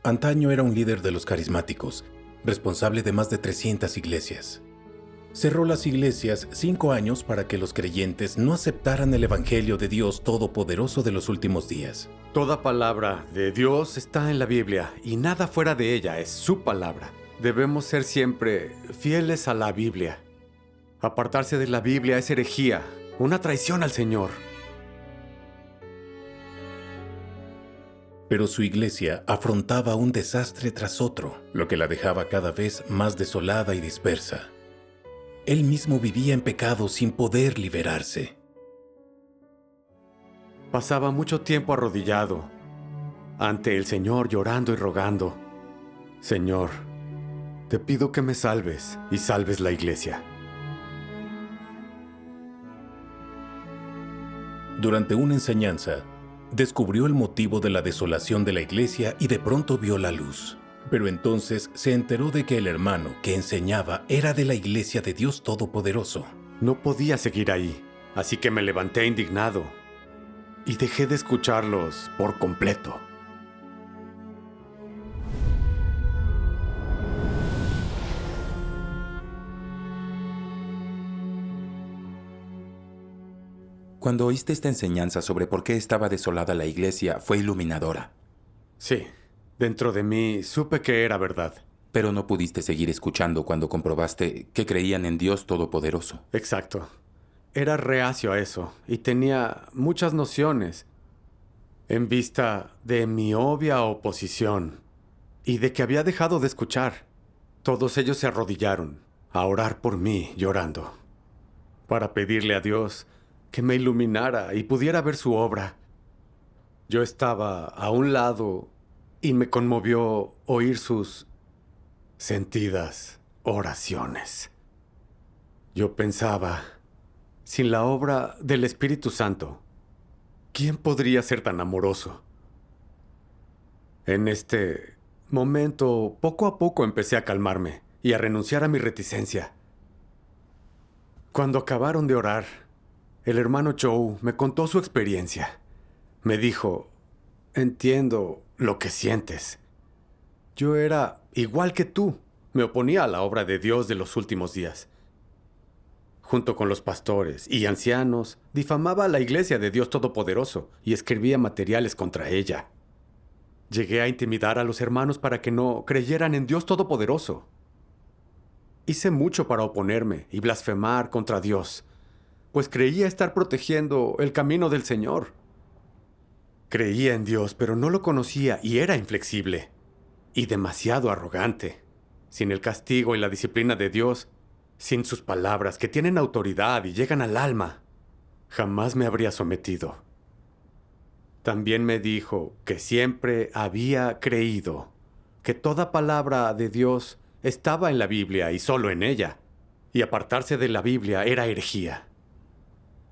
Antaño era un líder de los carismáticos, responsable de más de 300 iglesias. Cerró las iglesias 5 años para que los creyentes no aceptaran el Evangelio de Dios Todopoderoso de los últimos días. Toda palabra de Dios está en la Biblia y nada fuera de ella es su palabra. Debemos ser siempre fieles a la Biblia. Apartarse de la Biblia es herejía, una traición al Señor. Pero su iglesia afrontaba un desastre tras otro, lo que la dejaba cada vez más desolada y dispersa. Él mismo vivía en pecado sin poder liberarse. Pasaba mucho tiempo arrodillado ante el Señor llorando y rogando. Señor, te pido que me salves y salves la iglesia. Durante una enseñanza, descubrió el motivo de la desolación de la iglesia y de pronto vio la luz. Pero entonces se enteró de que el hermano que enseñaba era de la iglesia de Dios Todopoderoso. No podía seguir ahí, así que me levanté indignado y dejé de escucharlos por completo. Cuando oíste esta enseñanza sobre por qué estaba desolada la iglesia, fue iluminadora. Sí, dentro de mí supe que era verdad. Pero no pudiste seguir escuchando cuando comprobaste que creían en Dios Todopoderoso. Exacto. Era reacio a eso y tenía muchas nociones en vista de mi obvia oposición y de que había dejado de escuchar. Todos ellos se arrodillaron a orar por mí llorando, para pedirle a Dios que me iluminara y pudiera ver su obra. Yo estaba a un lado y me conmovió oír sus sentidas oraciones. Yo pensaba, sin la obra del Espíritu Santo, ¿quién podría ser tan amoroso? En este momento, poco a poco empecé a calmarme y a renunciar a mi reticencia. Cuando acabaron de orar, el hermano Joe me contó su experiencia. Me dijo, entiendo lo que sientes. Yo era igual que tú. Me oponía a la obra de Dios de los últimos días. Junto con los pastores y ancianos, difamaba a la iglesia de Dios Todopoderoso y escribía materiales contra ella. Llegué a intimidar a los hermanos para que no creyeran en Dios Todopoderoso. Hice mucho para oponerme y blasfemar contra Dios, pues creía estar protegiendo el camino del Señor. Creía en Dios, pero no lo conocía y era inflexible y demasiado arrogante. Sin el castigo y la disciplina de Dios, sin sus palabras que tienen autoridad y llegan al alma, jamás me habría sometido. También me dijo que siempre había creído que toda palabra de Dios estaba en la Biblia y solo en ella, y apartarse de la Biblia era herejía.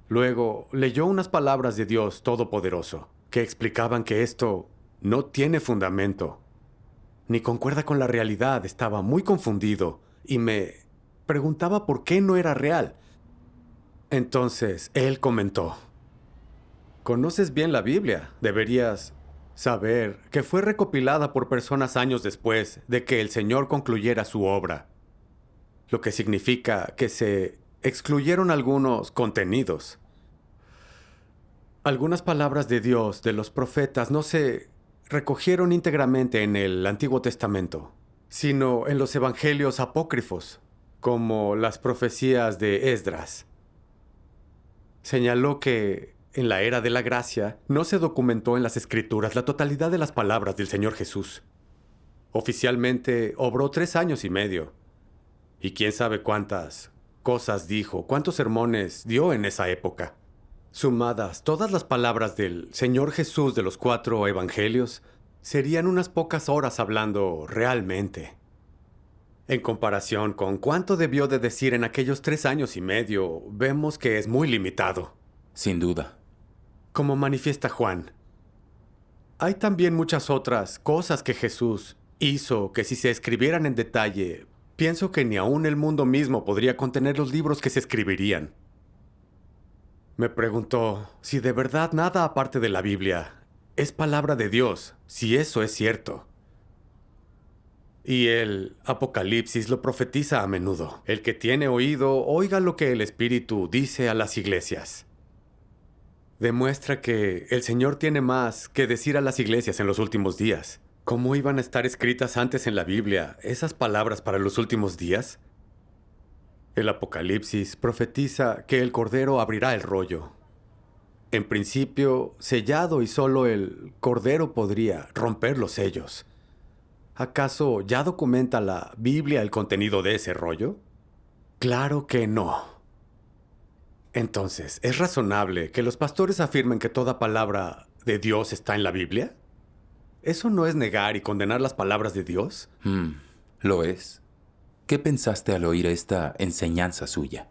Luego leyó unas palabras de Dios Todopoderoso que explicaban que esto no tiene fundamento, ni concuerda con la realidad. Estaba muy confundido y me preguntaba por qué no era real. Entonces él comentó, «Conoces bien la Biblia. Deberías saber que fue recopilada por personas años después de que el Señor concluyera su obra, lo que significa que se excluyeron algunos contenidos. Algunas palabras de Dios, de los profetas, no se recogieron íntegramente en el Antiguo Testamento, sino en los evangelios apócrifos, como las profecías de Esdras. Señaló que en la era de la gracia no se documentó en las Escrituras la totalidad de las palabras del Señor Jesús. Oficialmente obró 3 años y medio. Y quién sabe cuántas cosas dijo, cuántos sermones dio en esa época. Sumadas todas las palabras del Señor Jesús de los 4 evangelios, serían unas pocas horas hablando realmente. En comparación con cuánto debió de decir en aquellos 3 años y medio, vemos que es muy limitado. Sin duda. Como manifiesta Juan, hay también muchas otras cosas que Jesús hizo que si se escribieran en detalle, pienso que ni aún el mundo mismo podría contener los libros que se escribirían. Me preguntó si de verdad nada aparte de la Biblia es palabra de Dios, si eso es cierto. Y el Apocalipsis lo profetiza a menudo. El que tiene oído, oiga lo que el Espíritu dice a las iglesias. Demuestra que el Señor tiene más que decir a las iglesias en los últimos días. ¿Cómo iban a estar escritas antes en la Biblia esas palabras para los últimos días? El Apocalipsis profetiza que el Cordero abrirá el rollo. En principio, sellado, y solo el Cordero podría romper los sellos. ¿Acaso ya documenta la Biblia el contenido de ese rollo? Claro que no. Entonces, ¿es razonable que los pastores afirmen que toda palabra de Dios está en la Biblia? ¿Eso no es negar y condenar las palabras de Dios? Lo es. ¿Qué pensaste al oír esta enseñanza suya?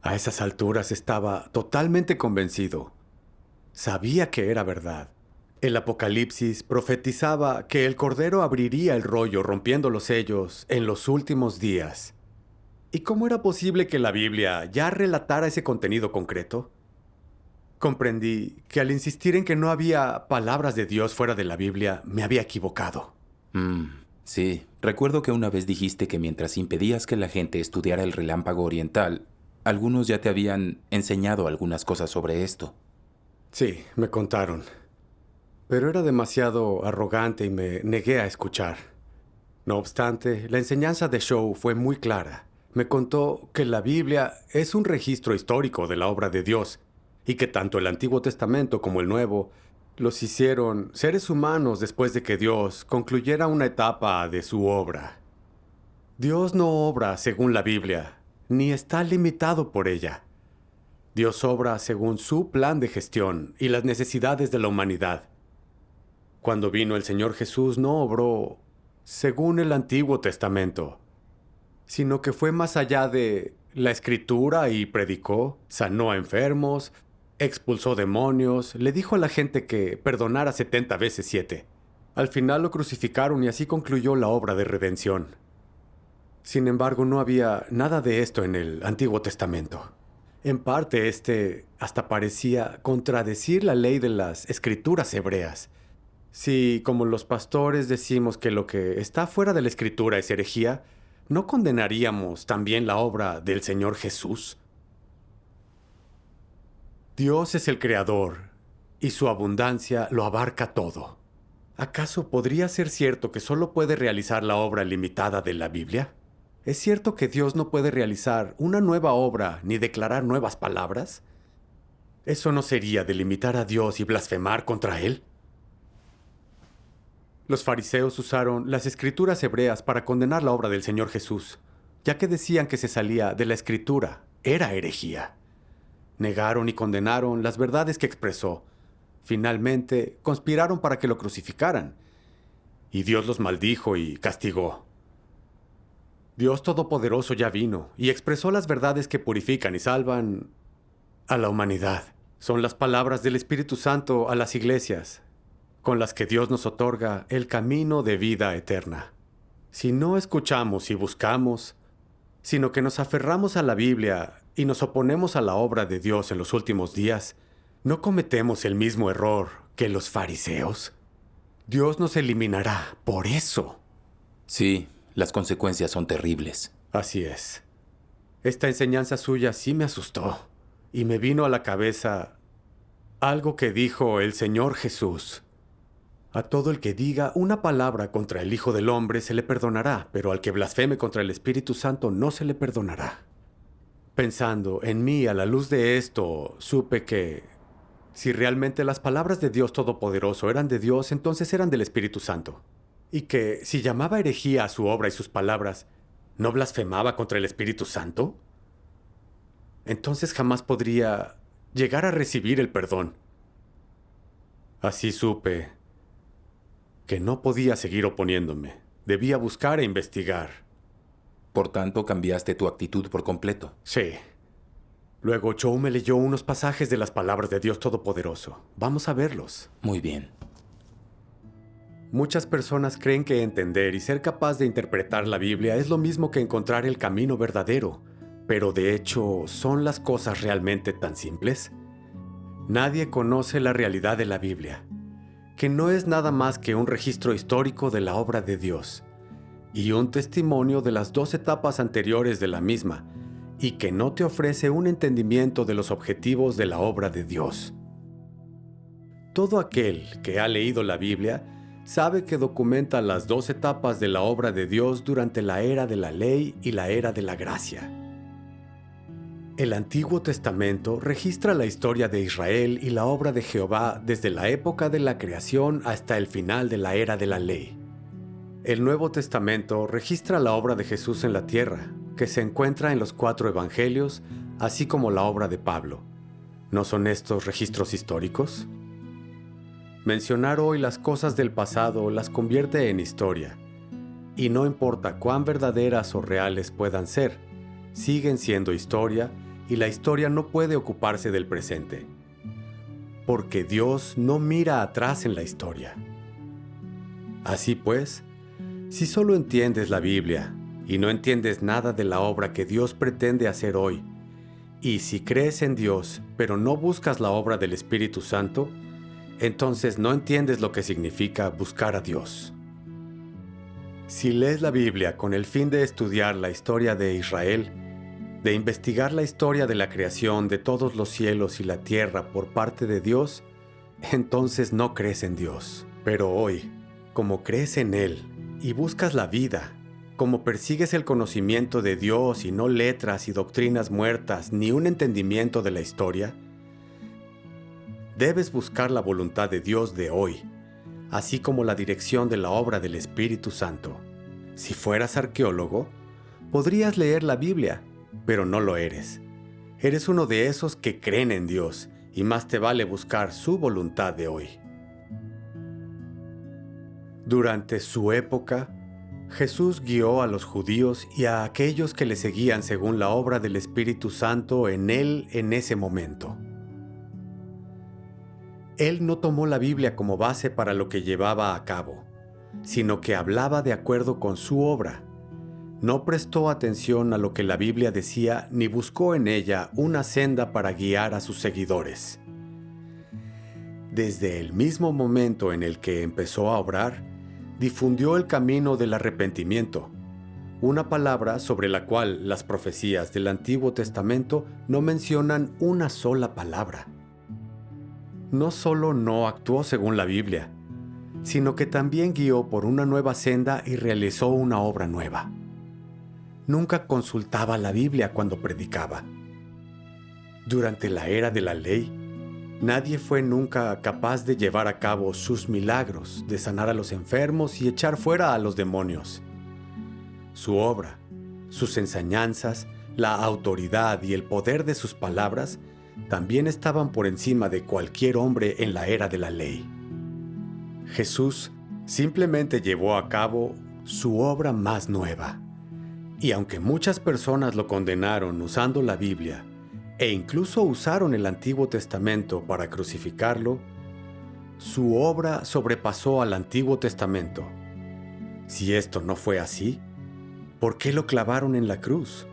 A esas alturas estaba totalmente convencido. Sabía que era verdad. El Apocalipsis profetizaba que el Cordero abriría el rollo rompiendo los sellos en los últimos días. ¿Y cómo era posible que la Biblia ya relatara ese contenido concreto? Comprendí que al insistir en que no había palabras de Dios fuera de la Biblia, me había equivocado. Sí, recuerdo que una vez dijiste que mientras impedías que la gente estudiara el relámpago oriental, algunos ya te habían enseñado algunas cosas sobre esto. Sí, me contaron. Pero era demasiado arrogante y me negué a escuchar. No obstante, la enseñanza de Shaw fue muy clara. Me contó que la Biblia es un registro histórico de la obra de Dios y que tanto el Antiguo Testamento como el Nuevo los hicieron seres humanos después de que Dios concluyera una etapa de su obra. Dios no obra según la Biblia, ni está limitado por ella. Dios obra según su plan de gestión y las necesidades de la humanidad. Cuando vino el Señor Jesús no obró según el Antiguo Testamento, sino que fue más allá de la Escritura y predicó, sanó a enfermos, expulsó demonios, le dijo a la gente que perdonara 70 veces 7. Al final lo crucificaron y así concluyó la obra de redención. Sin embargo, no había nada de esto en el Antiguo Testamento. En parte, hasta parecía contradecir la ley de las Escrituras hebreas. Si, como los pastores, decimos que lo que está fuera de la Escritura es herejía, ¿no condenaríamos también la obra del Señor Jesús? Dios es el Creador, y su abundancia lo abarca todo. ¿Acaso podría ser cierto que solo puede realizar la obra limitada de la Biblia? ¿Es cierto que Dios no puede realizar una nueva obra ni declarar nuevas palabras? ¿Eso no sería delimitar a Dios y blasfemar contra Él? Los fariseos usaron las escrituras hebreas para condenar la obra del Señor Jesús, ya que decían que se salía de la escritura. Era herejía. Negaron y condenaron las verdades que expresó. Finalmente, conspiraron para que lo crucificaran. Y Dios los maldijo y castigó. Dios Todopoderoso ya vino y expresó las verdades que purifican y salvan a la humanidad. Son las palabras del Espíritu Santo a las iglesias, con las que Dios nos otorga el camino de vida eterna. Si no escuchamos y buscamos, sino que nos aferramos a la Biblia y nos oponemos a la obra de Dios en los últimos días, ¿no cometemos el mismo error que los fariseos? Dios nos eliminará por eso. Sí, las consecuencias son terribles. Así es. Esta enseñanza suya sí me asustó y me vino a la cabeza algo que dijo el Señor Jesús. A todo el que diga una palabra contra el Hijo del Hombre se le perdonará, pero al que blasfeme contra el Espíritu Santo no se le perdonará. Pensando en mí a la luz de esto, supe que si realmente las palabras de Dios Todopoderoso eran de Dios, entonces eran del Espíritu Santo. Y que si llamaba herejía a su obra y sus palabras, ¿no blasfemaba contra el Espíritu Santo? Entonces jamás podría llegar a recibir el perdón. Así supe que no podía seguir oponiéndome. Debía buscar e investigar. Por tanto, cambiaste tu actitud por completo. Sí. Luego Joe me leyó unos pasajes de las palabras de Dios Todopoderoso. Vamos a verlos. Muy bien. Muchas personas creen que entender y ser capaz de interpretar la Biblia es lo mismo que encontrar el camino verdadero. Pero de hecho, ¿son las cosas realmente tan simples? Nadie conoce la realidad de la Biblia, que no es nada más que un registro histórico de la obra de Dios. y un testimonio de las 2 etapas anteriores de la misma, y que no te ofrece un entendimiento de los objetivos de la obra de Dios. Todo aquel que ha leído la Biblia sabe que documenta las 2 etapas de la obra de Dios durante la era de la ley y la era de la gracia. El Antiguo Testamento registra la historia de Israel y la obra de Jehová desde la época de la creación hasta el final de la era de la ley. El Nuevo Testamento registra la obra de Jesús en la tierra, que se encuentra en los 4 evangelios, así como la obra de Pablo. ¿No son estos registros históricos? Mencionar hoy las cosas del pasado las convierte en historia, y no importa cuán verdaderas o reales puedan ser, siguen siendo historia, y la historia no puede ocuparse del presente, porque Dios no mira atrás en la historia. Así pues, si solo entiendes la Biblia y no entiendes nada de la obra que Dios pretende hacer hoy, y si crees en Dios pero no buscas la obra del Espíritu Santo, entonces no entiendes lo que significa buscar a Dios. Si lees la Biblia con el fin de estudiar la historia de Israel, de investigar la historia de la creación de todos los cielos y la tierra por parte de Dios, entonces no crees en Dios. Pero hoy, como crees en Él y buscas la vida, como persigues el conocimiento de Dios y no letras y doctrinas muertas ni un entendimiento de la historia, debes buscar la voluntad de Dios de hoy, así como la dirección de la obra del Espíritu Santo. Si fueras arqueólogo, podrías leer la Biblia, pero no lo eres. Eres uno de esos que creen en Dios, y más te vale buscar su voluntad de hoy. Durante su época, Jesús guió a los judíos y a aquellos que le seguían según la obra del Espíritu Santo en él en ese momento. Él no tomó la Biblia como base para lo que llevaba a cabo, sino que hablaba de acuerdo con su obra. No prestó atención a lo que la Biblia decía ni buscó en ella una senda para guiar a sus seguidores. Desde el mismo momento en el que empezó a obrar, difundió el camino del arrepentimiento, una palabra sobre la cual las profecías del Antiguo Testamento no mencionan una sola palabra. No solo no actuó según la Biblia, sino que también guió por una nueva senda y realizó una obra nueva. Nunca consultaba la Biblia cuando predicaba. Durante la era de la ley, nadie fue nunca capaz de llevar a cabo sus milagros, de sanar a los enfermos y echar fuera a los demonios. Su obra, sus enseñanzas, la autoridad y el poder de sus palabras también estaban por encima de cualquier hombre en la era de la ley. Jesús simplemente llevó a cabo su obra más nueva. Y aunque muchas personas lo condenaron usando la Biblia, e incluso usaron el Antiguo Testamento para crucificarlo, su obra sobrepasó al Antiguo Testamento. Si esto no fue así, ¿por qué lo clavaron en la cruz?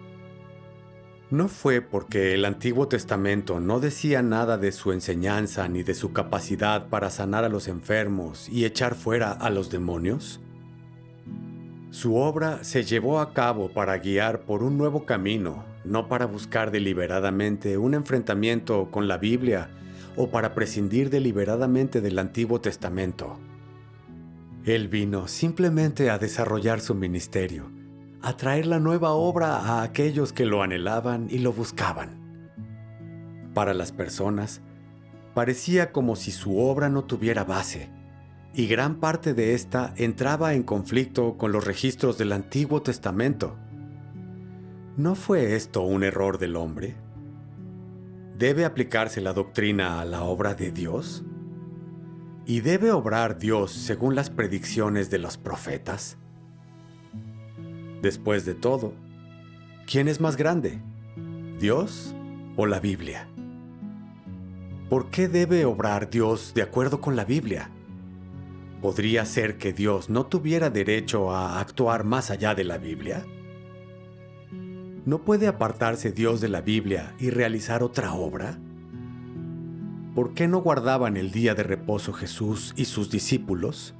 No fue porque el Antiguo Testamento no decía nada de su enseñanza ni de su capacidad para sanar a los enfermos y echar fuera a los demonios. Su obra se llevó a cabo para guiar por un nuevo camino, no para buscar deliberadamente un enfrentamiento con la Biblia o para prescindir deliberadamente del Antiguo Testamento. Él vino simplemente a desarrollar su ministerio, a traer la nueva obra a aquellos que lo anhelaban y lo buscaban. Para las personas, parecía como si su obra no tuviera base, y gran parte de esta entraba en conflicto con los registros del Antiguo Testamento. ¿No fue esto un error del hombre? ¿Debe aplicarse la doctrina a la obra de Dios? ¿Y debe obrar Dios según las predicciones de los profetas? Después de todo, ¿quién es más grande? ¿Dios o la Biblia? ¿Por qué debe obrar Dios de acuerdo con la Biblia? ¿Podría ser que Dios no tuviera derecho a actuar más allá de la Biblia? ¿No puede apartarse Dios de la Biblia y realizar otra obra? ¿Por qué no guardaban el día de reposo Jesús y sus discípulos?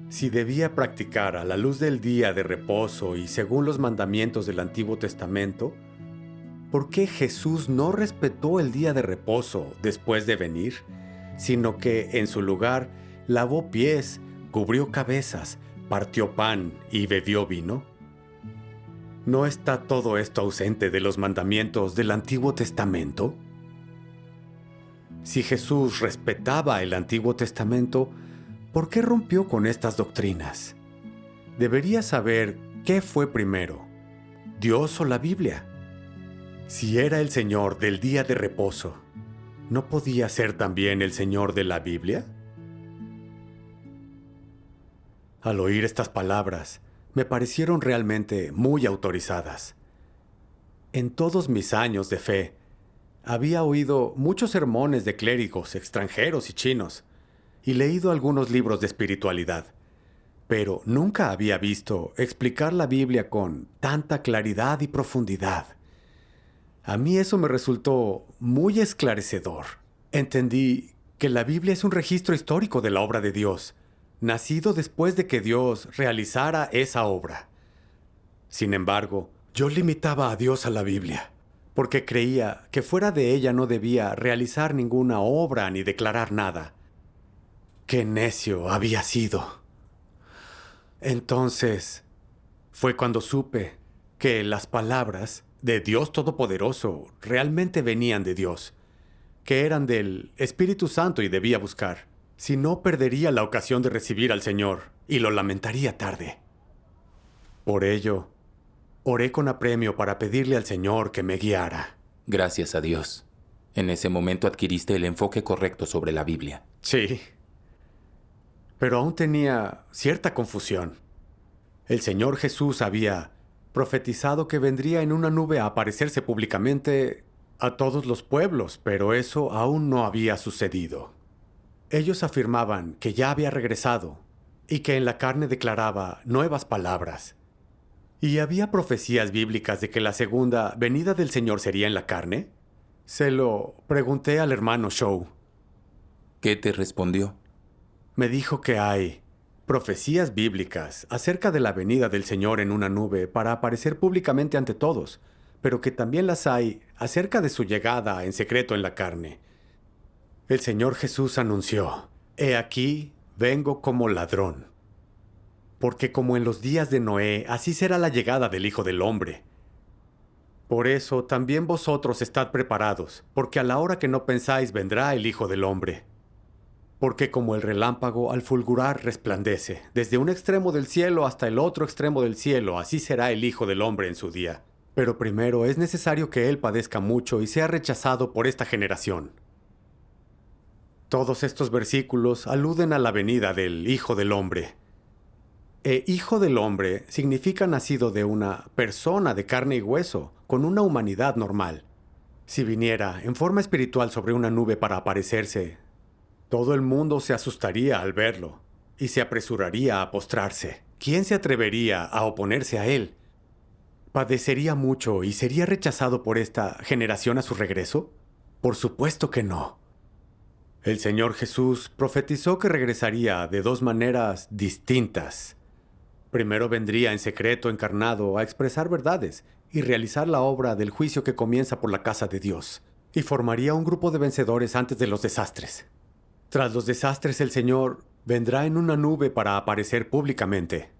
Si debía practicar a la luz del día de reposo y según los mandamientos del Antiguo Testamento, ¿por qué Jesús no respetó el día de reposo después de venir, sino que en su lugar lavó pies, cubrió cabezas, partió pan y bebió vino? ¿No está todo esto ausente de los mandamientos del Antiguo Testamento? Si Jesús respetaba el Antiguo Testamento, ¿por qué rompió con estas doctrinas? Debería saber qué fue primero, Dios o la Biblia. Si era el Señor del día de reposo, ¿no podía ser también el Señor de la Biblia? Al oír estas palabras, me parecieron realmente muy autorizadas. En todos mis años de fe, había oído muchos sermones de clérigos extranjeros y chinos, y leído algunos libros de espiritualidad, pero nunca había visto explicar la Biblia con tanta claridad y profundidad. A mí eso me resultó muy esclarecedor. Entendí que la Biblia es un registro histórico de la obra de Dios, nacido después de que Dios realizara esa obra. Sin embargo, yo limitaba a Dios a la Biblia, porque creía que fuera de ella no debía realizar ninguna obra ni declarar nada. ¡Qué necio había sido! Entonces, fue cuando supe que las palabras de Dios Todopoderoso realmente venían de Dios, que eran del Espíritu Santo y debía buscar. Si no, perdería la ocasión de recibir al Señor y lo lamentaría tarde. Por ello, oré con apremio para pedirle al Señor que me guiara. Gracias a Dios. En ese momento adquiriste el enfoque correcto sobre la Biblia. Sí. Pero aún tenía cierta confusión. El Señor Jesús había profetizado que vendría en una nube a aparecerse públicamente a todos los pueblos, pero eso aún no había sucedido. Ellos afirmaban que ya había regresado y que en la carne declaraba nuevas palabras. ¿Y había profecías bíblicas de que la segunda venida del Señor sería en la carne? Se lo pregunté al hermano Shaw. ¿Qué te respondió? Me dijo que hay profecías bíblicas acerca de la venida del Señor en una nube para aparecer públicamente ante todos, pero que también las hay acerca de su llegada en secreto en la carne. El Señor Jesús anunció: «He aquí, vengo como ladrón. Porque como en los días de Noé, así será la llegada del Hijo del Hombre. Por eso también vosotros estad preparados, porque a la hora que no pensáis vendrá el Hijo del Hombre. Porque como el relámpago al fulgurar resplandece, desde un extremo del cielo hasta el otro extremo del cielo, así será el Hijo del Hombre en su día. Pero primero es necesario que Él padezca mucho y sea rechazado por esta generación». Todos estos versículos aluden a la venida del Hijo del Hombre. Hijo del Hombre significa nacido de una persona de carne y hueso, con una humanidad normal. Si viniera en forma espiritual sobre una nube para aparecerse, todo el mundo se asustaría al verlo y se apresuraría a postrarse. ¿Quién se atrevería a oponerse a él? ¿Padecería mucho y sería rechazado por esta generación a su regreso? Por supuesto que no. El Señor Jesús profetizó que regresaría de dos maneras distintas. Primero vendría en secreto encarnado a expresar verdades y realizar la obra del juicio que comienza por la casa de Dios, y formaría un grupo de vencedores antes de los desastres. Tras los desastres, el Señor vendrá en una nube para aparecer públicamente.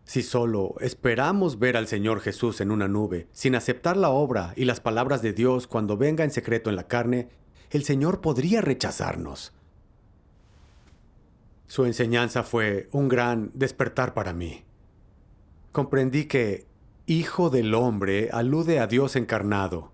Si solo esperamos ver al Señor Jesús en una nube, sin aceptar la obra y las palabras de Dios cuando venga en secreto en la carne, el Señor podría rechazarnos. Su enseñanza fue un gran despertar para mí. Comprendí que Hijo del Hombre alude a Dios encarnado.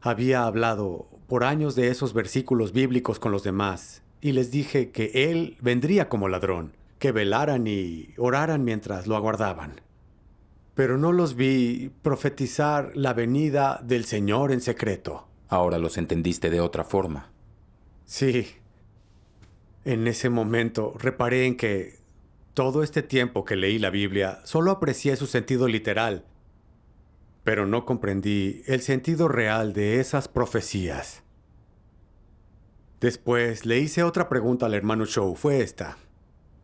Había hablado por años de esos versículos bíblicos con los demás, y les dije que Él vendría como ladrón, que velaran y oraran mientras lo aguardaban. Pero no los vi profetizar la venida del Señor en secreto. Ahora los entendiste de otra forma. Sí. En ese momento reparé en que todo este tiempo que leí la Biblia solo aprecié su sentido literal, pero no comprendí el sentido real de esas profecías. Después le hice otra pregunta al hermano Shaw. Fue esta: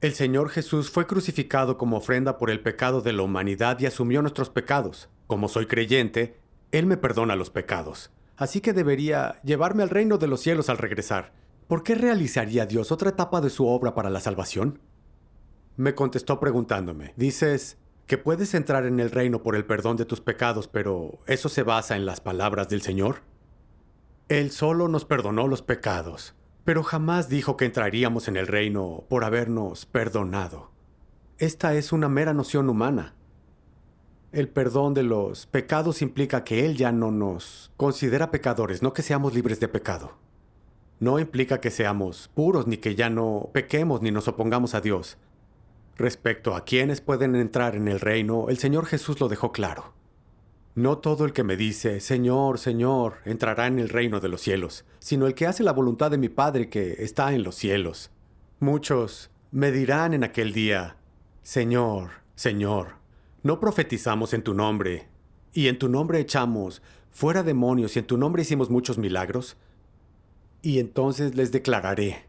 El Señor Jesús fue crucificado como ofrenda por el pecado de la humanidad y asumió nuestros pecados. Como soy creyente, Él me perdona los pecados. Así que debería llevarme al reino de los cielos al regresar. ¿Por qué realizaría Dios otra etapa de su obra para la salvación? Me contestó preguntándome, dices que puedes entrar en el reino por el perdón de tus pecados, pero ¿eso se basa en las palabras del Señor? Él solo nos perdonó los pecados, pero jamás dijo que entraríamos en el reino por habernos perdonado. Esta es una mera noción humana. El perdón de los pecados implica que Él ya no nos considera pecadores, no que seamos libres de pecado. No implica que seamos puros, ni que ya no pequemos ni nos opongamos a Dios. Respecto a quienes pueden entrar en el reino, el Señor Jesús lo dejó claro. No todo el que me dice, Señor, Señor, entrará en el reino de los cielos, sino el que hace la voluntad de mi Padre que está en los cielos. Muchos me dirán en aquel día, Señor, Señor, ¿no profetizamos en tu nombre? Y en tu nombre echamos fuera demonios y en tu nombre hicimos muchos milagros. Y entonces les declararé,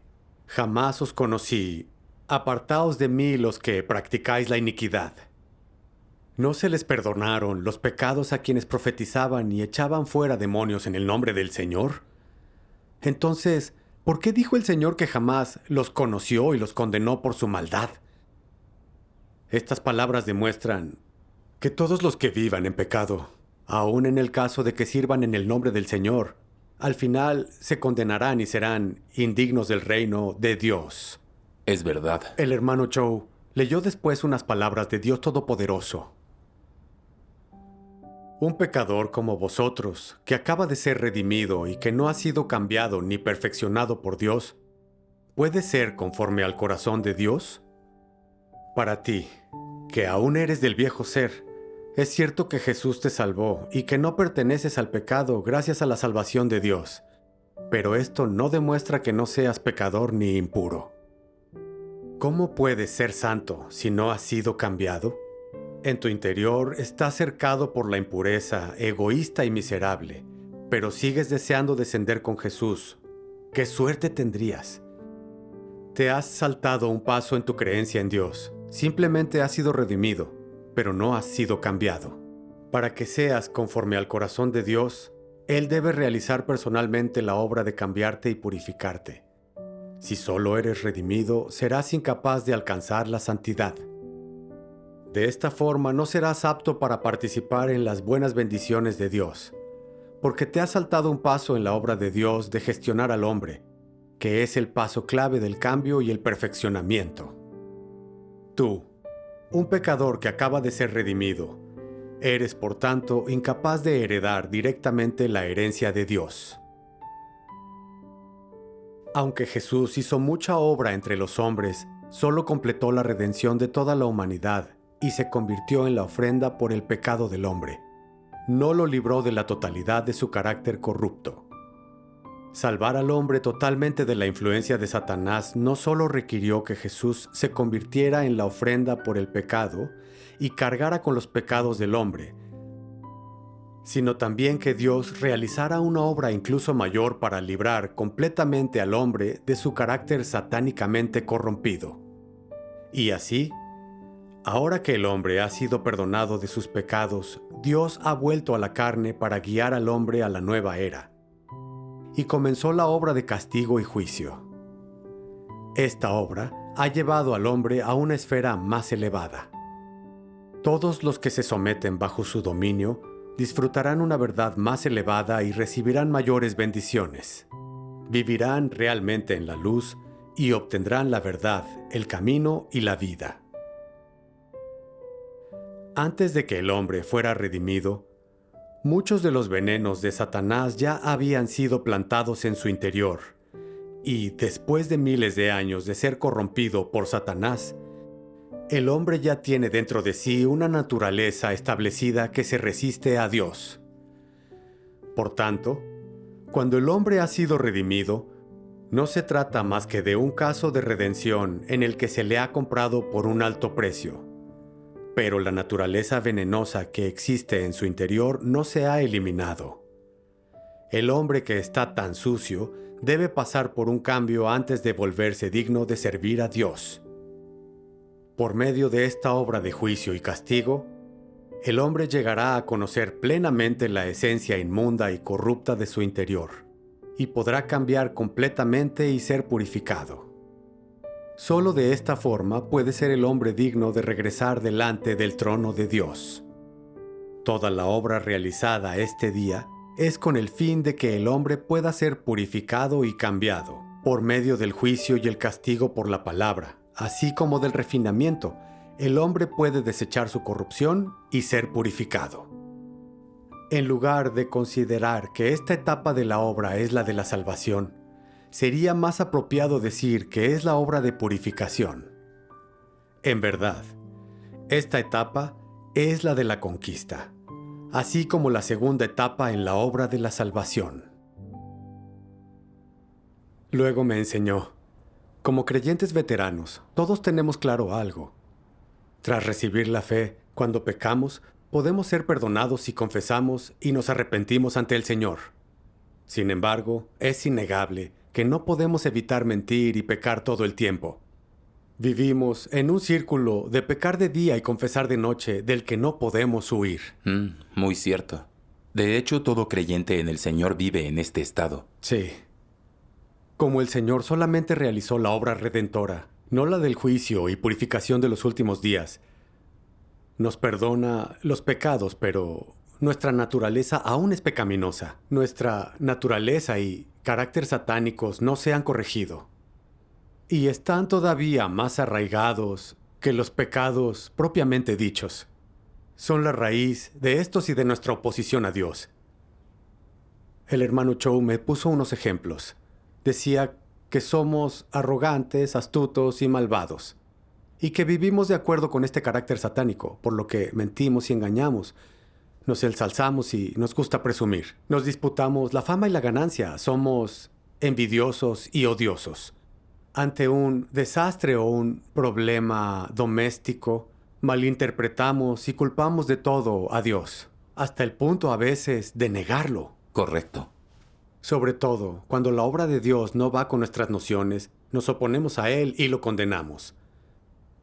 jamás os conocí, apartaos de mí los que practicáis la iniquidad. ¿No se les perdonaron los pecados a quienes profetizaban y echaban fuera demonios en el nombre del Señor? Entonces, ¿por qué dijo el Señor que jamás los conoció y los condenó por su maldad? Estas palabras demuestran que todos los que vivan en pecado, aun en el caso de que sirvan en el nombre del Señor, al final se condenarán y serán indignos del reino de Dios. Es verdad. El hermano Joe leyó después unas palabras de Dios Todopoderoso. Un pecador como vosotros, que acaba de ser redimido y que no ha sido cambiado ni perfeccionado por Dios, ¿puede ser conforme al corazón de Dios? Para ti, que aún eres del viejo ser, es cierto que Jesús te salvó y que no perteneces al pecado gracias a la salvación de Dios, pero esto no demuestra que no seas pecador ni impuro. ¿Cómo puedes ser santo si no has sido cambiado? En tu interior estás cercado por la impureza, egoísta y miserable, pero sigues deseando descender con Jesús. ¿Qué suerte tendrías? Te has saltado un paso en tu creencia en Dios. Simplemente has sido redimido, pero no has sido cambiado. Para que seas conforme al corazón de Dios, Él debe realizar personalmente la obra de cambiarte y purificarte. Si solo eres redimido, serás incapaz de alcanzar la santidad. De esta forma no serás apto para participar en las buenas bendiciones de Dios, porque te has saltado un paso en la obra de Dios de gestionar al hombre, que es el paso clave del cambio y el perfeccionamiento. Tú, un pecador que acaba de ser redimido, eres por tanto incapaz de heredar directamente la herencia de Dios. Aunque Jesús hizo mucha obra entre los hombres, solo completó la redención de toda la humanidad y se convirtió en la ofrenda por el pecado del hombre. No lo libró de la totalidad de su carácter corrupto. Salvar al hombre totalmente de la influencia de Satanás no solo requirió que Jesús se convirtiera en la ofrenda por el pecado y cargara con los pecados del hombre, sino también que Dios realizara una obra incluso mayor para librar completamente al hombre de su carácter satánicamente corrompido. Y así, ahora que el hombre ha sido perdonado de sus pecados, Dios ha vuelto a la carne para guiar al hombre a la nueva era. Y comenzó la obra de castigo y juicio. Esta obra ha llevado al hombre a una esfera más elevada. Todos los que se someten bajo su dominio disfrutarán una verdad más elevada y recibirán mayores bendiciones. Vivirán realmente en la luz y obtendrán la verdad, el camino y la vida. Antes de que el hombre fuera redimido, muchos de los venenos de Satanás ya habían sido plantados en su interior, y después de miles de años de ser corrompido por Satanás, el hombre ya tiene dentro de sí una naturaleza establecida que se resiste a Dios. Por tanto, cuando el hombre ha sido redimido, no se trata más que de un caso de redención en el que se le ha comprado por un alto precio. Pero la naturaleza venenosa que existe en su interior no se ha eliminado. El hombre que está tan sucio debe pasar por un cambio antes de volverse digno de servir a Dios. Por medio de esta obra de juicio y castigo, el hombre llegará a conocer plenamente la esencia inmunda y corrupta de su interior, y podrá cambiar completamente y ser purificado. Solo de esta forma puede ser el hombre digno de regresar delante del trono de Dios. Toda la obra realizada este día es con el fin de que el hombre pueda ser purificado y cambiado, por medio del juicio y el castigo por la palabra, así como del refinamiento. El hombre puede desechar su corrupción y ser purificado. En lugar de considerar que esta etapa de la obra es la de la salvación, sería más apropiado decir que es la obra de purificación. En verdad, esta etapa es la de la conquista, así como la segunda etapa en la obra de la salvación. Luego me enseñó, como creyentes veteranos, todos tenemos claro algo. Tras recibir la fe, cuando pecamos, podemos ser perdonados si confesamos y nos arrepentimos ante el Señor. Sin embargo, es innegable que no podemos evitar mentir y pecar todo el tiempo. Vivimos en un círculo de pecar de día y confesar de noche del que no podemos huir. Muy cierto. De hecho, todo creyente en el Señor vive en este estado. Sí. Como el Señor solamente realizó la obra redentora, no la del juicio y purificación de los últimos días, nos perdona los pecados, pero nuestra naturaleza aún es pecaminosa. Nuestra naturaleza y carácter satánicos no se han corregido. Y están todavía más arraigados que los pecados propiamente dichos. Son la raíz de estos y de nuestra oposición a Dios. El hermano Chow me puso unos ejemplos. Decía que somos arrogantes, astutos y malvados, y que vivimos de acuerdo con este carácter satánico, por lo que mentimos y engañamos, nos ensalzamos y nos gusta presumir, nos disputamos la fama y la ganancia, somos envidiosos y odiosos. Ante un desastre o un problema doméstico, malinterpretamos y culpamos de todo a Dios, hasta el punto a veces de negarlo. Correcto. Sobre todo, cuando la obra de Dios no va con nuestras nociones, nos oponemos a Él y lo condenamos.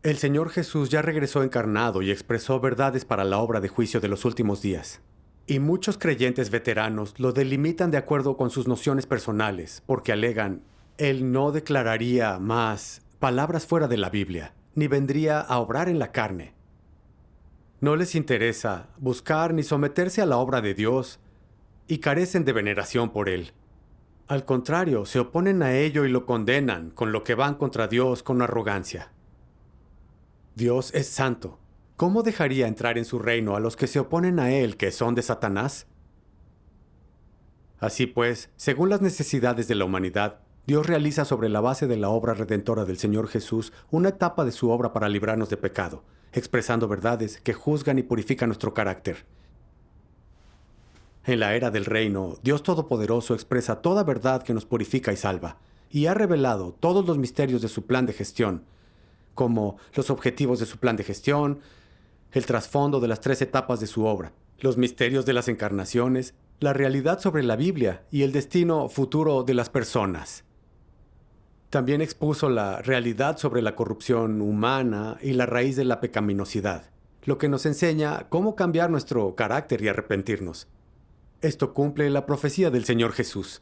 El Señor Jesús ya regresó encarnado y expresó verdades para la obra de juicio de los últimos días. Y muchos creyentes veteranos lo delimitan de acuerdo con sus nociones personales, porque alegan, Él no declararía más palabras fuera de la Biblia, ni vendría a obrar en la carne. No les interesa buscar ni someterse a la obra de Dios, y carecen de veneración por Él. Al contrario, se oponen a ello y lo condenan, con lo que van contra Dios con arrogancia. Dios es santo. ¿Cómo dejaría entrar en su reino a los que se oponen a Él, que son de Satanás? Así pues, según las necesidades de la humanidad, Dios realiza sobre la base de la obra redentora del Señor Jesús una etapa de su obra para librarnos de pecado, expresando verdades que juzgan y purifican nuestro carácter. En la era del reino, Dios Todopoderoso expresa toda verdad que nos purifica y salva, y ha revelado todos los misterios de su plan de gestión, como los objetivos de su plan de gestión, el trasfondo de las 3 etapas de su obra, los misterios de las encarnaciones, la realidad sobre la Biblia y el destino futuro de las personas. También expuso la realidad sobre la corrupción humana y la raíz de la pecaminosidad, lo que nos enseña cómo cambiar nuestro carácter y arrepentirnos. Esto cumple la profecía del Señor Jesús.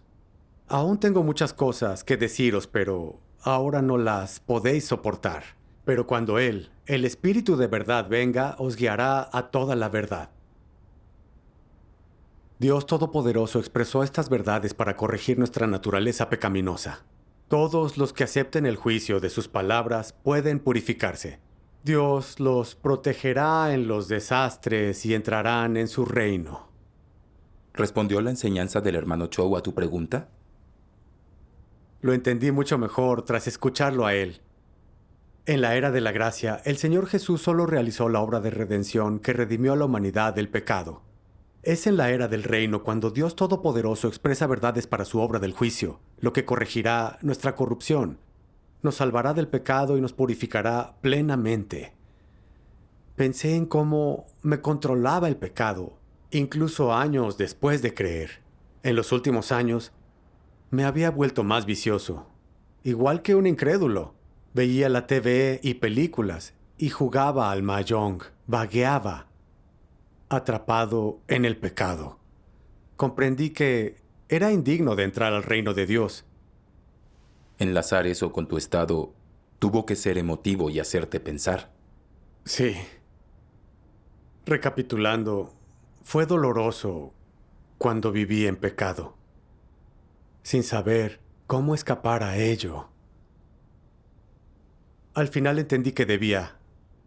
Aún tengo muchas cosas que deciros, pero ahora no las podéis soportar. Pero cuando Él, el Espíritu de verdad, venga, os guiará a toda la verdad. Dios Todopoderoso expresó estas verdades para corregir nuestra naturaleza pecaminosa. Todos los que acepten el juicio de sus palabras pueden purificarse. Dios los protegerá en los desastres y entrarán en su reino. ¿Respondió la enseñanza del hermano Chow a tu pregunta? Lo entendí mucho mejor tras escucharlo a él. En la era de la gracia, el Señor Jesús solo realizó la obra de redención que redimió a la humanidad del pecado. Es en la era del reino cuando Dios Todopoderoso expresa verdades para su obra del juicio, lo que corregirá nuestra corrupción, nos salvará del pecado y nos purificará plenamente. Pensé en cómo me controlaba el pecado, incluso años después de creer. En los últimos años, me había vuelto más vicioso, igual que un incrédulo. Veía la TV y películas, y jugaba al mahjong, vagueaba, atrapado en el pecado. Comprendí que era indigno de entrar al reino de Dios. Enlazar eso con tu estado tuvo que ser emotivo y hacerte pensar. Sí. Recapitulando, fue doloroso cuando viví en pecado, sin saber cómo escapar a ello. Al final entendí que debía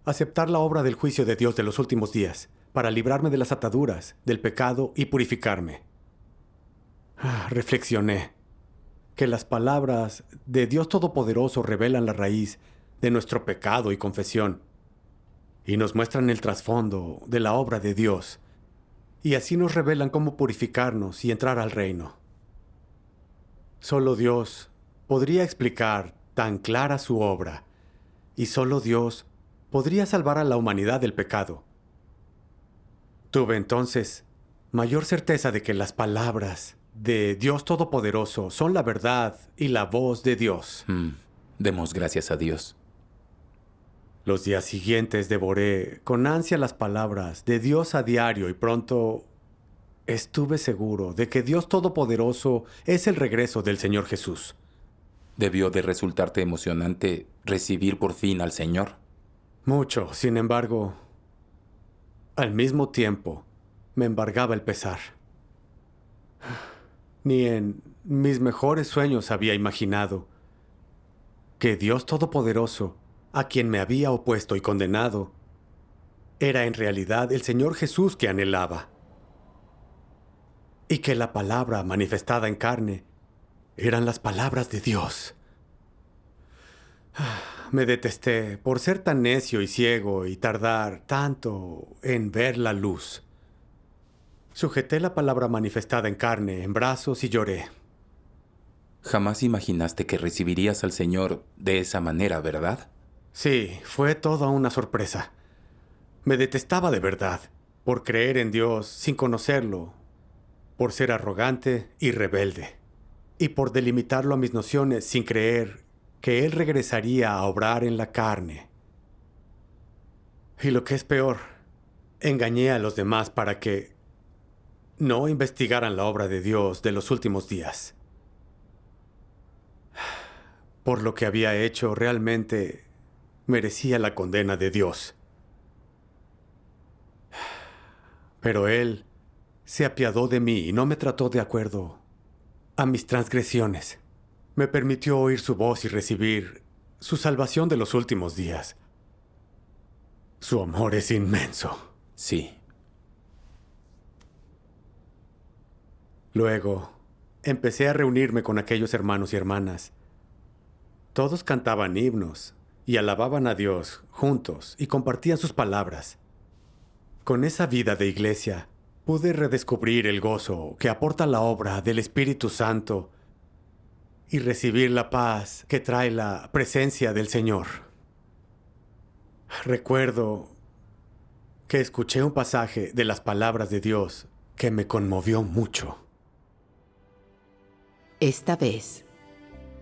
aceptar la obra del juicio de Dios de los últimos días para librarme de las ataduras del pecado y purificarme. Reflexioné que las palabras de Dios Todopoderoso revelan la raíz de nuestro pecado y confesión y nos muestran el trasfondo de la obra de Dios, y así nos revelan cómo purificarnos y entrar al reino. Solo Dios podría explicar tan clara su obra, y solo Dios podría salvar a la humanidad del pecado. Tuve entonces mayor certeza de que las palabras de Dios Todopoderoso son la verdad y la voz de Dios. Demos gracias a Dios. Los días siguientes devoré con ansia las palabras de Dios a diario y pronto estuve seguro de que Dios Todopoderoso es el regreso del Señor Jesús. Debió de resultarte emocionante recibir por fin al Señor. Mucho, sin embargo, al mismo tiempo me embargaba el pesar. Ni en mis mejores sueños había imaginado que Dios Todopoderoso, a quien me había opuesto y condenado, era en realidad el Señor Jesús que anhelaba. Y que la palabra manifestada en carne eran las palabras de Dios. Me detesté por ser tan necio y ciego y tardar tanto en ver la luz. Sujeté la palabra manifestada en carne en brazos y lloré. Jamás imaginaste que recibirías al Señor de esa manera, ¿verdad? Sí, fue toda una sorpresa. Me detestaba de verdad, por creer en Dios sin conocerlo, por ser arrogante y rebelde, y por delimitarlo a mis nociones sin creer que Él regresaría a obrar en la carne. Y lo que es peor, engañé a los demás para que no investigaran la obra de Dios de los últimos días. Por lo que había hecho, realmente merecía la condena de Dios. Pero Él se apiadó de mí y no me trató de acuerdo a mis transgresiones. Me permitió oír su voz y recibir su salvación de los últimos días. Su amor es inmenso. Sí. Luego, empecé a reunirme con aquellos hermanos y hermanas. Todos cantaban himnos y alababan a Dios juntos y compartían sus palabras. Con esa vida de iglesia, pude redescubrir el gozo que aporta la obra del Espíritu Santo y recibir la paz que trae la presencia del Señor. Recuerdo que escuché un pasaje de las palabras de Dios que me conmovió mucho. Esta vez,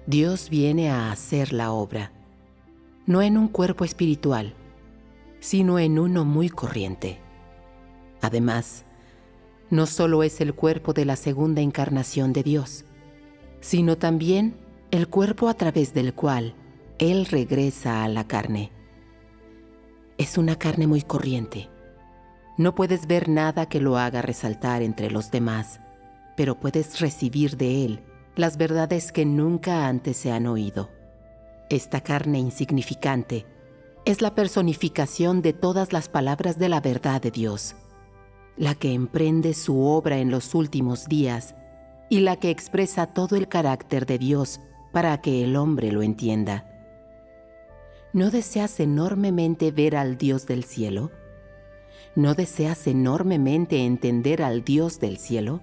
Dios viene a hacer la obra, no en un cuerpo espiritual, sino en uno muy corriente. Además, no solo es el cuerpo de la segunda encarnación de Dios, sino también el cuerpo a través del cual Él regresa a la carne. Es una carne muy corriente. No puedes ver nada que lo haga resaltar entre los demás, pero puedes recibir de Él las verdades que nunca antes se han oído. Esta carne insignificante es la personificación de todas las palabras de la verdad de Dios, la que emprende su obra en los últimos días y la que expresa todo el carácter de Dios para que el hombre lo entienda. ¿No deseas enormemente ver al Dios del cielo? ¿No deseas enormemente entender al Dios del cielo?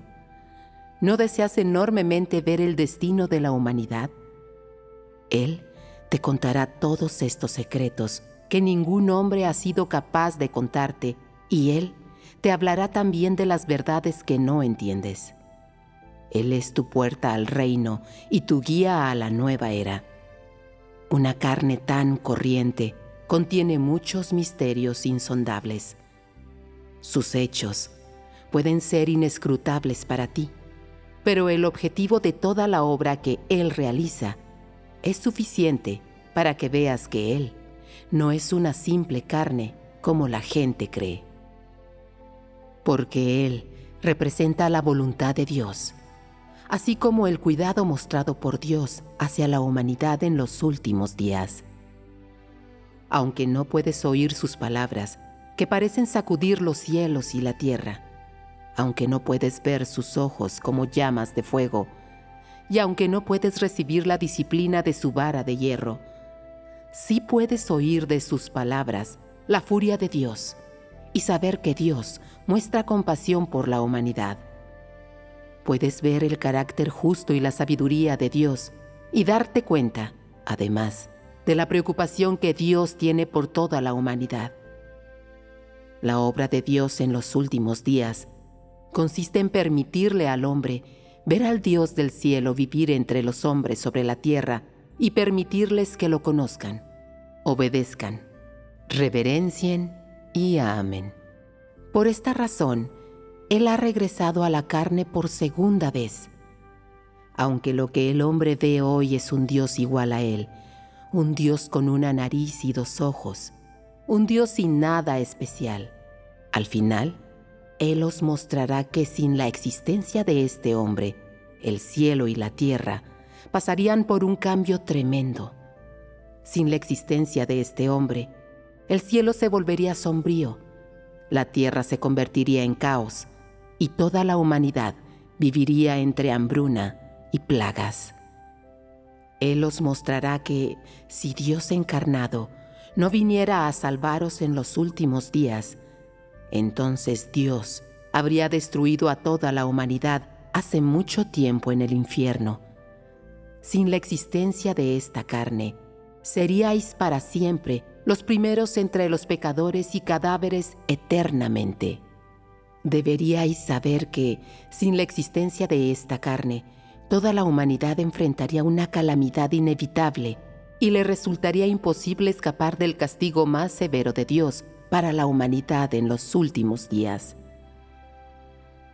¿No deseas enormemente ver el destino de la humanidad? Él te contará todos estos secretos que ningún hombre ha sido capaz de contarte, y Él te hablará también de las verdades que no entiendes. Él es tu puerta al reino y tu guía a la nueva era. Una carne tan corriente contiene muchos misterios insondables. Sus hechos pueden ser inescrutables para ti, pero el objetivo de toda la obra que Él realiza es suficiente para que veas que Él no es una simple carne como la gente cree. Porque Él representa la voluntad de Dios, así como el cuidado mostrado por Dios hacia la humanidad en los últimos días. Aunque no puedes oír sus palabras, que parecen sacudir los cielos y la tierra, aunque no puedes ver sus ojos como llamas de fuego, y aunque no puedes recibir la disciplina de su vara de hierro, sí puedes oír de sus palabras la furia de Dios y saber que Dios muestra compasión por la humanidad. Puedes ver el carácter justo y la sabiduría de Dios y darte cuenta, además, de la preocupación que Dios tiene por toda la humanidad. La obra de Dios en los últimos días consiste en permitirle al hombre ver al Dios del cielo vivir entre los hombres sobre la tierra y permitirles que lo conozcan, obedezcan, reverencien y amen. Por esta razón, Él ha regresado a la carne por segunda vez. Aunque lo que el hombre ve hoy es un Dios igual a Él, un Dios con una nariz y 2 ojos, un Dios sin nada especial, al final, Él os mostrará que sin la existencia de este hombre, el cielo y la tierra pasarían por un cambio tremendo. Sin la existencia de este hombre, el cielo se volvería sombrío, la tierra se convertiría en caos y toda la humanidad viviría entre hambruna y plagas. Él os mostrará que, si Dios encarnado no viniera a salvaros en los últimos días, entonces Dios habría destruido a toda la humanidad hace mucho tiempo en el infierno. Sin la existencia de esta carne, seríais para siempre los primeros entre los pecadores y cadáveres eternamente. Deberíais saber que, sin la existencia de esta carne, toda la humanidad enfrentaría una calamidad inevitable y le resultaría imposible escapar del castigo más severo de Dios para la humanidad en los últimos días.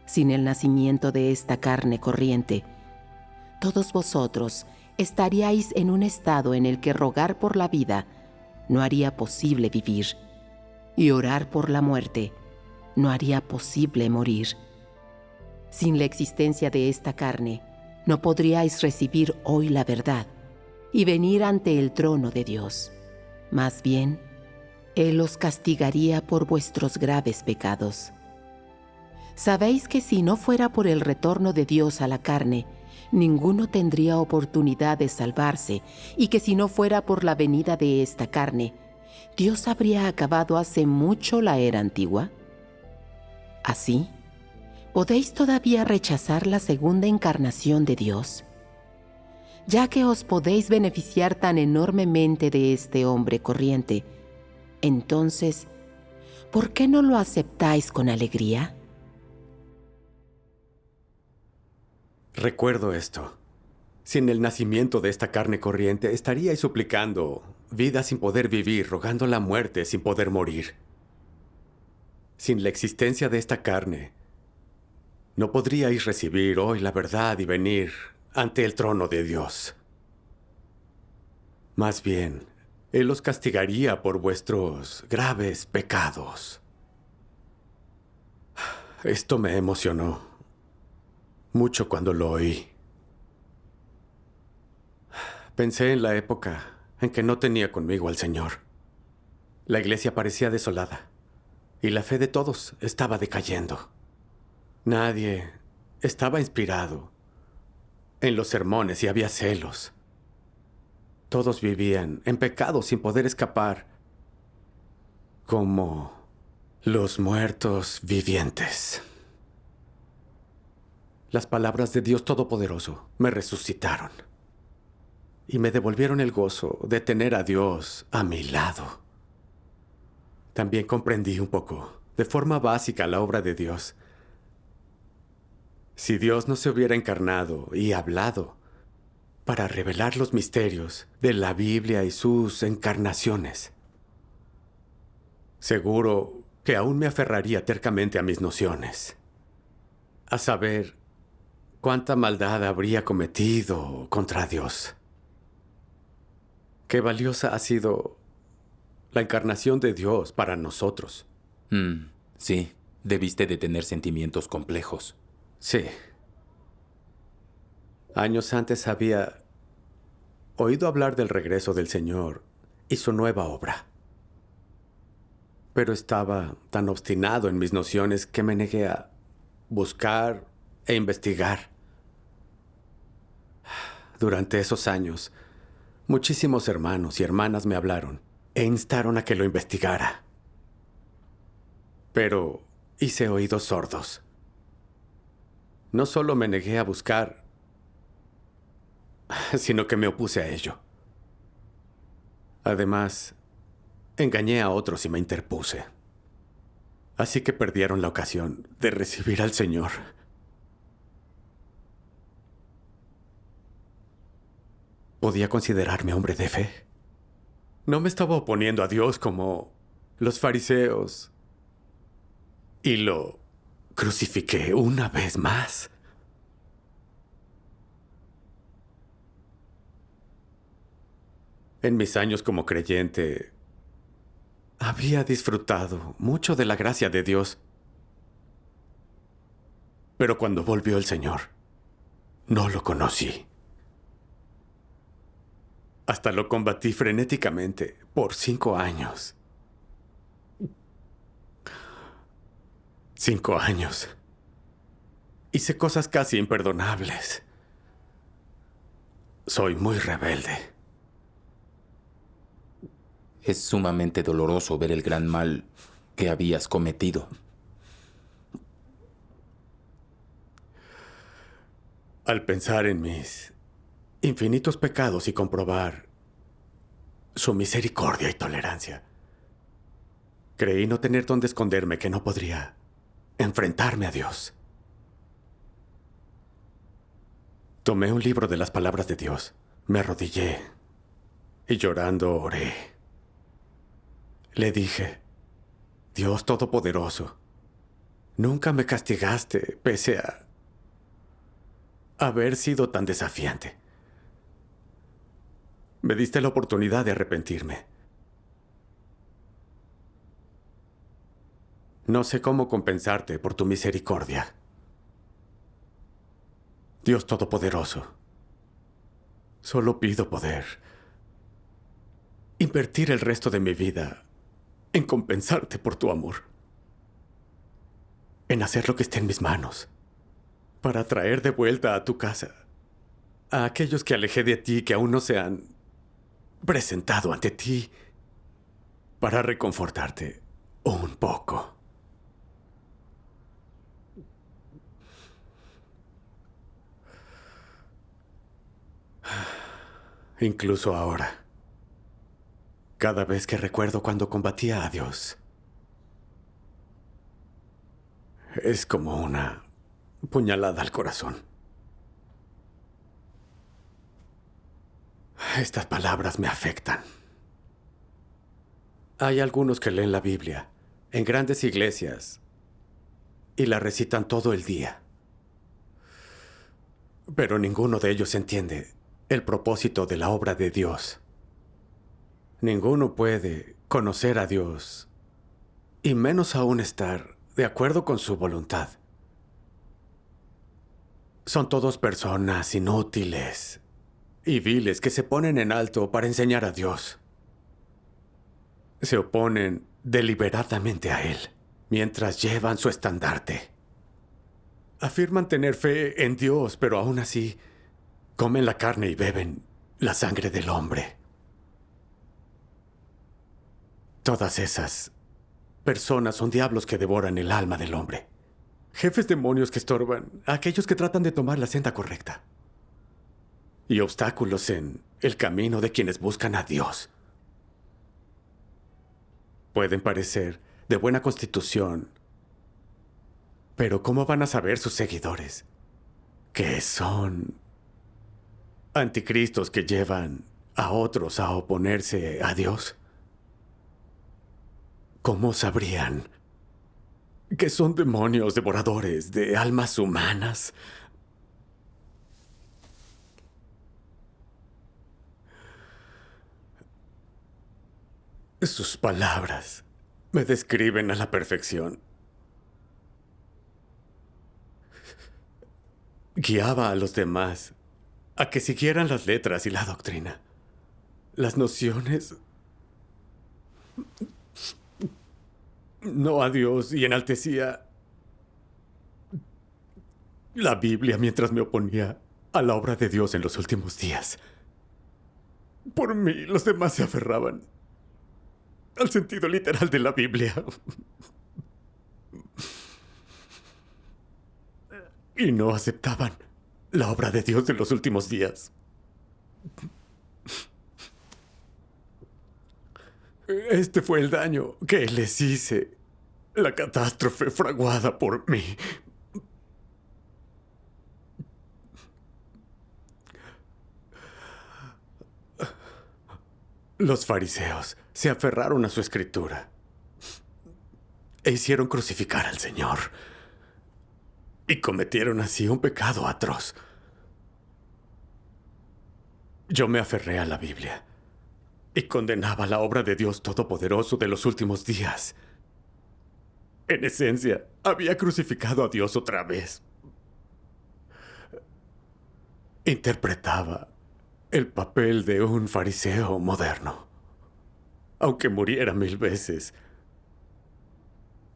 Sin el nacimiento de esta carne corriente, todos vosotros estaríais en un estado en el que rogar por la vida no haría posible vivir, y orar por la muerte no haría posible morir. Sin la existencia de esta carne, no podríais recibir hoy la verdad y venir ante el trono de Dios. Más bien, Él os castigaría por vuestros graves pecados. Sabéis que si no fuera por el retorno de Dios a la carne, ninguno tendría oportunidad de salvarse, y que si no fuera por la venida de esta carne, Dios habría acabado hace mucho la era antigua. Así, ¿podéis todavía rechazar la segunda encarnación de Dios? Ya que os podéis beneficiar tan enormemente de este hombre corriente, entonces, ¿por qué no lo aceptáis con alegría? Recuerdo esto. Sin el nacimiento de esta carne corriente, estaríais suplicando vida sin poder vivir, rogando la muerte sin poder morir. Sin la existencia de esta carne, no podríais recibir hoy la verdad y venir ante el trono de Dios. Más bien, Él os castigaría por vuestros graves pecados. Esto me emocionó mucho cuando lo oí. Pensé en la época en que no tenía conmigo al Señor. La iglesia parecía desolada y la fe de todos estaba decayendo. Nadie estaba inspirado en los sermones y había celos. Todos vivían en pecado sin poder escapar, como los muertos vivientes. Las palabras de Dios Todopoderoso me resucitaron y me devolvieron el gozo de tener a Dios a mi lado. También comprendí un poco, de forma básica, la obra de Dios. Si Dios no se hubiera encarnado y hablado para revelar los misterios de la Biblia y sus encarnaciones, seguro que aún me aferraría tercamente a mis nociones, a saber cuánta maldad habría cometido contra Dios. Qué valiosa ha sido la encarnación de Dios para nosotros. Sí, debiste de tener sentimientos complejos. Sí. Años antes había oído hablar del regreso del Señor y su nueva obra. Pero estaba tan obstinado en mis nociones que me negué a buscar e investigar. Durante esos años, muchísimos hermanos y hermanas me hablaron e instaron a que lo investigara. Pero hice oídos sordos. No solo me negué a buscar, sino que me opuse a ello. Además, engañé a otros y me interpuse. Así que perdieron la ocasión de recibir al Señor. ¿Podía considerarme hombre de fe? No me estaba oponiendo a Dios como los fariseos. Y lo crucifiqué una vez más. En mis años como creyente, había disfrutado mucho de la gracia de Dios. Pero cuando volvió el Señor, no lo conocí. Hasta lo combatí frenéticamente por 5 años. 5 años. Hice cosas casi imperdonables. Soy muy rebelde. Es sumamente doloroso ver el gran mal que habías cometido. Al pensar en mis infinitos pecados y comprobar su misericordia y tolerancia, creí no tener dónde esconderme, que no podría enfrentarme a Dios. Tomé un libro de las palabras de Dios, me arrodillé y llorando oré. Le dije: Dios Todopoderoso, nunca me castigaste pese a haber sido tan desafiante. Me diste la oportunidad de arrepentirme. No sé cómo compensarte por tu misericordia. Dios Todopoderoso, solo pido poder invertir el resto de mi vida en compensarte por tu amor, en hacer lo que esté en mis manos para traer de vuelta a tu casa a aquellos que alejé de ti, que aún no se han presentado ante ti, para reconfortarte un poco. Incluso ahora, cada vez que recuerdo cuando combatía a Dios, es como una puñalada al corazón. Estas palabras me afectan. Hay algunos que leen la Biblia en grandes iglesias y la recitan todo el día. Pero ninguno de ellos entiende el propósito de la obra de Dios. Ninguno puede conocer a Dios y menos aún estar de acuerdo con su voluntad. Son todos personas inútiles y viles que se ponen en alto para enseñar a Dios. Se oponen deliberadamente a Él mientras llevan su estandarte. Afirman tener fe en Dios, pero aún así comen la carne y beben la sangre del hombre. Todas esas personas son diablos que devoran el alma del hombre. Jefes demonios que estorban a aquellos que tratan de tomar la senda correcta. Y obstáculos en el camino de quienes buscan a Dios. Pueden parecer de buena constitución, pero ¿cómo van a saber sus seguidores que son anticristos que llevan a otros a oponerse a Dios? ¿cómo sabrían que son demonios devoradores de almas humanas? Sus palabras me describen a la perfección. Guiaba a los demás a que siguieran las letras y la doctrina, las nociones, no a Dios, y enaltecía la Biblia mientras me oponía a la obra de Dios en los últimos días. Por mí, los demás se aferraban al sentido literal de la Biblia. Y no aceptaban la obra de Dios de los últimos días. Este fue el daño que les hice, la catástrofe fraguada por mí. Los fariseos se aferraron a su escritura e hicieron crucificar al Señor. Y cometieron así un pecado atroz. Yo me aferré a la Biblia y condenaba la obra de Dios Todopoderoso de los últimos días. En esencia, había crucificado a Dios otra vez. Interpretaba el papel de un fariseo moderno. Aunque muriera 1000 veces,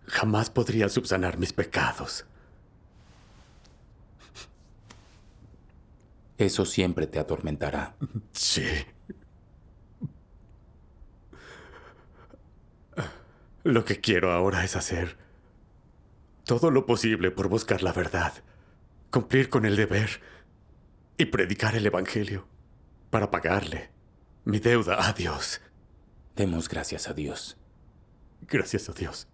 jamás podría subsanar mis pecados. Eso siempre te atormentará. Sí. Lo que quiero ahora es hacer todo lo posible por buscar la verdad, cumplir con el deber y predicar el Evangelio para pagarle mi deuda a Dios. Demos gracias a Dios. Gracias a Dios.